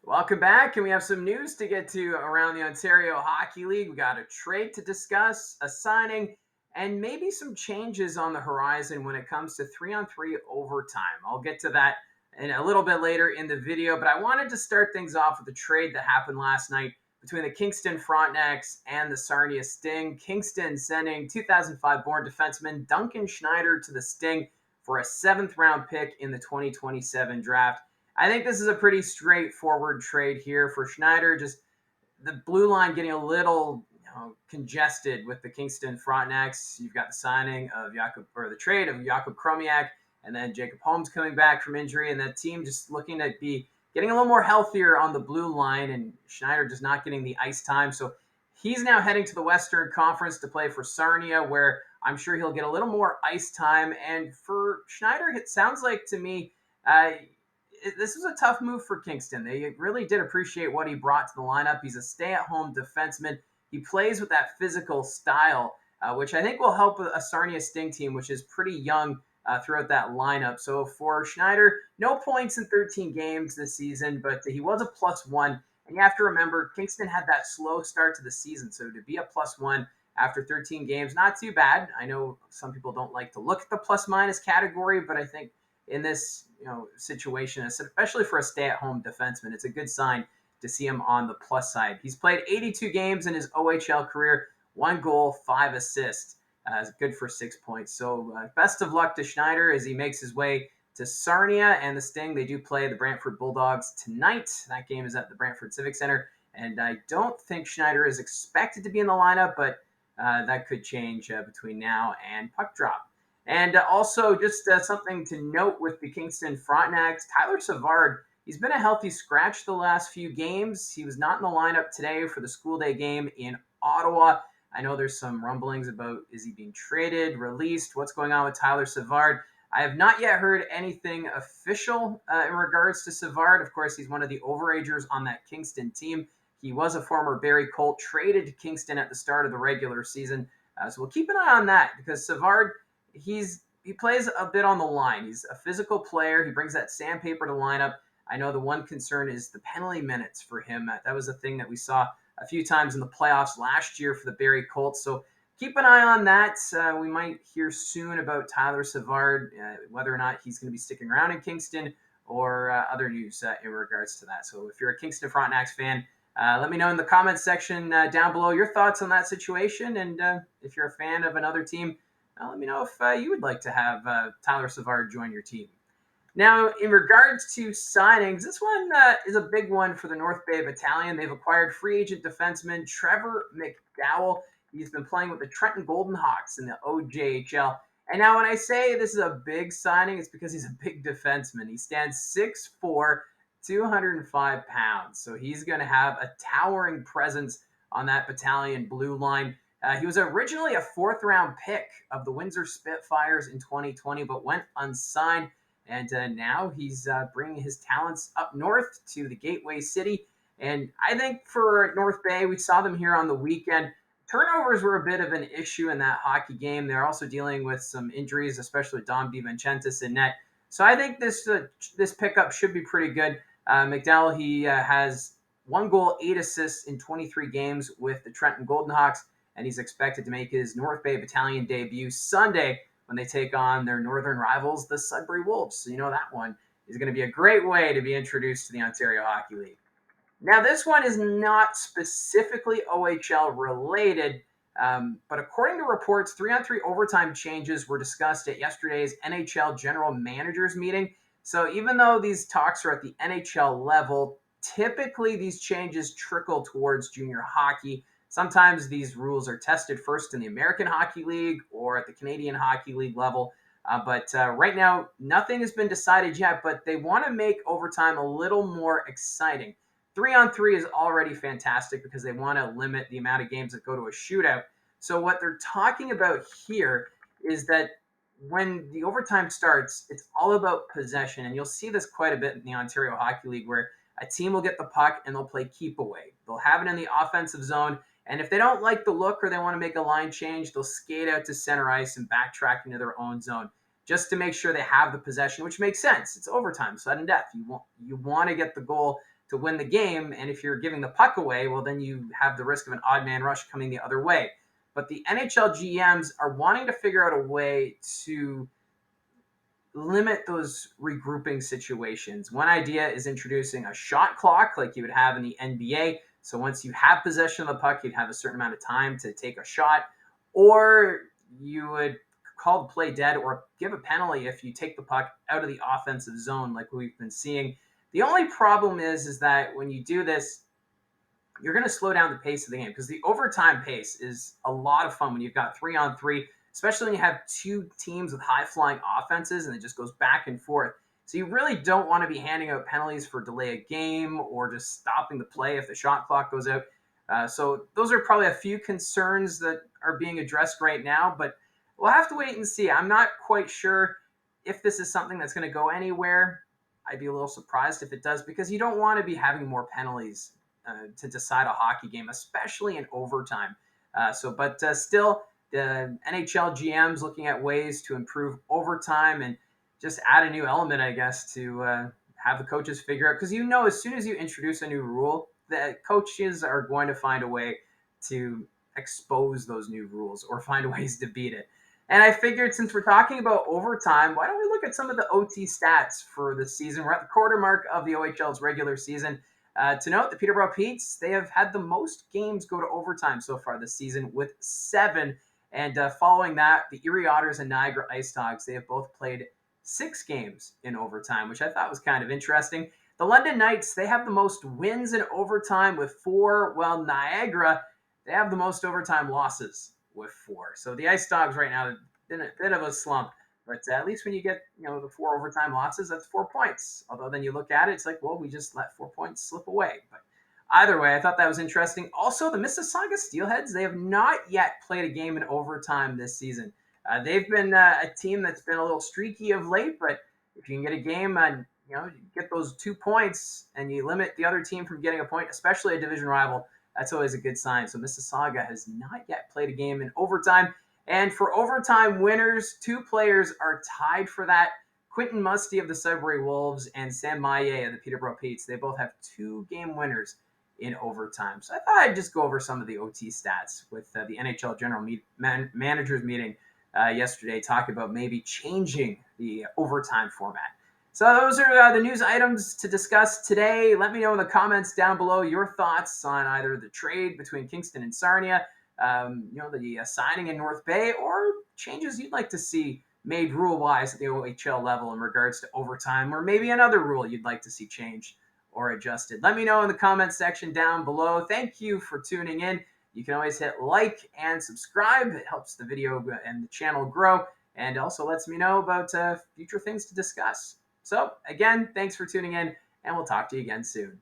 Welcome back, and we have some news to get to around the Ontario Hockey League. We got a trade to discuss, a signing, and maybe some changes on the horizon when it comes to 3-on-3 overtime. I'll get to that in a little bit later in the video, but I wanted to start things off with a trade that happened last night between the Kingston Frontenacs and the Sarnia Sting. Kingston sending 2005-born defenseman Duncan Schneider to the Sting for a seventh-round pick in the 2027 draft. I think this is a pretty straightforward trade here for Schneider. Just the blue line getting a little congested with the Kingston Frontenacs. You've got the signing of the trade of Jakub Kromiak, and then Jacob Holmes coming back from injury, and that team just looking to be getting a little more healthier on the blue line, and Schneider just not getting the ice time. So he's now heading to the Western Conference to play for Sarnia, where I'm sure he'll get a little more ice time. And for Schneider, it sounds like to me, this was a tough move for Kingston. They really did appreciate what he brought to the lineup. He's a stay-at-home defenseman. He plays with that physical style, which I think will help a Sarnia Sting team, which is pretty young throughout that lineup. So for Schneider, no points in 13 games this season, but he was a +1. And you have to remember, Kingston had that slow start to the season. So to be a +1 after 13 games, not too bad. I know some people don't like to look at the plus-minus category, but I think in this situation, especially for a stay-at-home defenseman, it's a good sign to see him on the plus side. He's played 82 games in his OHL career, 1 goal, 5 assists. Good for 6 points. So best of luck to Schneider as he makes his way to Sarnia and the Sting. They do play the Brantford Bulldogs tonight. That game is at the Brantford Civic Center, and I don't think Schneider is expected to be in the lineup, but that could change between now and puck drop. And also, just something to note with the Kingston Frontenacs, Tyler Savard, he's been a healthy scratch the last few games. He was not in the lineup today for the school day game in Ottawa. I know there's some rumblings about, is he being traded, released, what's going on with Tyler Savard. I have not yet heard anything official in regards to Savard. Of course, he's one of the overagers on that Kingston team. He was a former Barrie Colt, traded to Kingston at the start of the regular season. So we'll keep an eye on that because Savard, he plays a bit on the line. He's a physical player. He brings that sandpaper to lineup. I know the one concern is the penalty minutes for him. That was a thing that we saw a few times in the playoffs last year for the Barrie Colts. So keep an eye on that. We might hear soon about Tyler Savard, whether or not he's going to be sticking around in Kingston or other news in regards to that. So if you're a Kingston Frontenacs fan, let me know in the comments section down below your thoughts on that situation. And if you're a fan of another team, let me know if you would like to have Tyler Savard join your team. Now, in regards to signings, this one is a big one for the North Bay Battalion. They've acquired free agent defenseman Trevor McDowell. He's been playing with the Trenton Golden Hawks in the OJHL. And now when I say this is a big signing, it's because he's a big defenseman. He stands 6'4", 205 pounds. So he's going to have a towering presence on that Battalion blue line. He was originally a 4th-round pick of the Windsor Spitfires in 2020, but went unsigned. And now he's bringing his talents up north to the Gateway City. And I think for North Bay, we saw them here on the weekend. Turnovers were a bit of an issue in that hockey game. They're also dealing with some injuries, especially Dom DiVincentis in net. So I think this pickup should be pretty good. McDowell, he has 1 goal, 8 assists in 23 games with the Trenton Golden Hawks, and he's expected to make his North Bay Battalion debut Sunday when they take on their northern rivals, the Sudbury Wolves. So you know that one is going to be a great way to be introduced to the Ontario Hockey League. Now, this one is not specifically OHL related, but according to reports, 3-on-3 overtime changes were discussed at yesterday's NHL General Managers meeting. So even though these talks are at the NHL level, typically these changes trickle towards junior hockey. Sometimes these rules are tested first in the American Hockey League or at the Canadian Hockey League level. But right now, nothing has been decided yet, but they want to make overtime a little more exciting. 3-on-3 is already fantastic because they want to limit the amount of games that go to a shootout. So what they're talking about here is that when the overtime starts, it's all about possession. And you'll see this quite a bit in the Ontario Hockey League where a team will get the puck and they'll play keep away. They'll have it in the offensive zone. And if they don't like the look or they want to make a line change, they'll skate out to center ice and backtrack into their own zone just to make sure they have the possession, which makes sense. It's overtime, sudden death. You want to get the goal to win the game. And if you're giving the puck away, well, then you have the risk of an odd man rush coming the other way. But the NHL GMs are wanting to figure out a way to limit those regrouping situations. One idea is introducing a shot clock like you would have in the NBA. So once you have possession of the puck, you'd have a certain amount of time to take a shot, or you would call the play dead or give a penalty if you take the puck out of the offensive zone like we've been seeing. The only problem is that when you do this, you're going to slow down the pace of the game because the overtime pace is a lot of fun when you've got 3-on-3, especially when you have two teams with high flying offenses and it just goes back and forth. So you really don't want to be handing out penalties for delay a game or just stopping the play if the shot clock goes out. So those are probably a few concerns that are being addressed right now, but we'll have to wait and see. I'm not quite sure if this is something that's going to go anywhere. I'd be a little surprised if it does because you don't want to be having more penalties to decide a hockey game, especially in overtime. But still, the NHL GM's looking at ways to improve overtime and just add a new element, I guess, to have the coaches figure out. Because as soon as you introduce a new rule, the coaches are going to find a way to expose those new rules or find ways to beat it. And I figured since we're talking about overtime, why don't we look at some of the OT stats for the season? We're at the quarter mark of the OHL's regular season. To note, the Peterborough Petes, they have had the most games go to overtime so far this season with 7. And following that, the Erie Otters and Niagara Ice Dogs, they have both played 6 games in overtime, which I thought was kind of interesting. The London Knights, they have the most wins in overtime with 4, while Niagara, they have the most overtime losses with 4. So the Ice Dogs right now, in a bit of a slump. But at least when you get, the 4 overtime losses, that's 4 points. Although then you look at it, it's like, well, we just let 4 points slip away. But either way, I thought that was interesting. Also, the Mississauga Steelheads, they have not yet played a game in overtime this season. They've been a team that's been a little streaky of late, but if you can get a game and, you get those 2 points and you limit the other team from getting a point, especially a division rival, that's always a good sign. So Mississauga has not yet played a game in overtime. And for overtime winners, 2 players are tied for that. Quentin Musty of the Sudbury Wolves and Sam Maillet of the Peterborough Petes. They both have 2 game winners in overtime. So I thought I'd just go over some of the OT stats with the NHL General Managers meeting yesterday, talking about maybe changing the overtime format. So those are the news items to discuss today. Let me know in the comments down below your thoughts on either the trade between Kingston and Sarnia, the signing in North Bay, or changes you'd like to see made rule-wise at the OHL level in regards to overtime, or maybe another rule you'd like to see changed or adjusted. Let me know in the comments section down below. Thank you for tuning in. You can always hit like and subscribe. It helps the video and the channel grow, and also lets me know about future things to discuss. So, again, thanks for tuning in, and we'll talk to you again soon.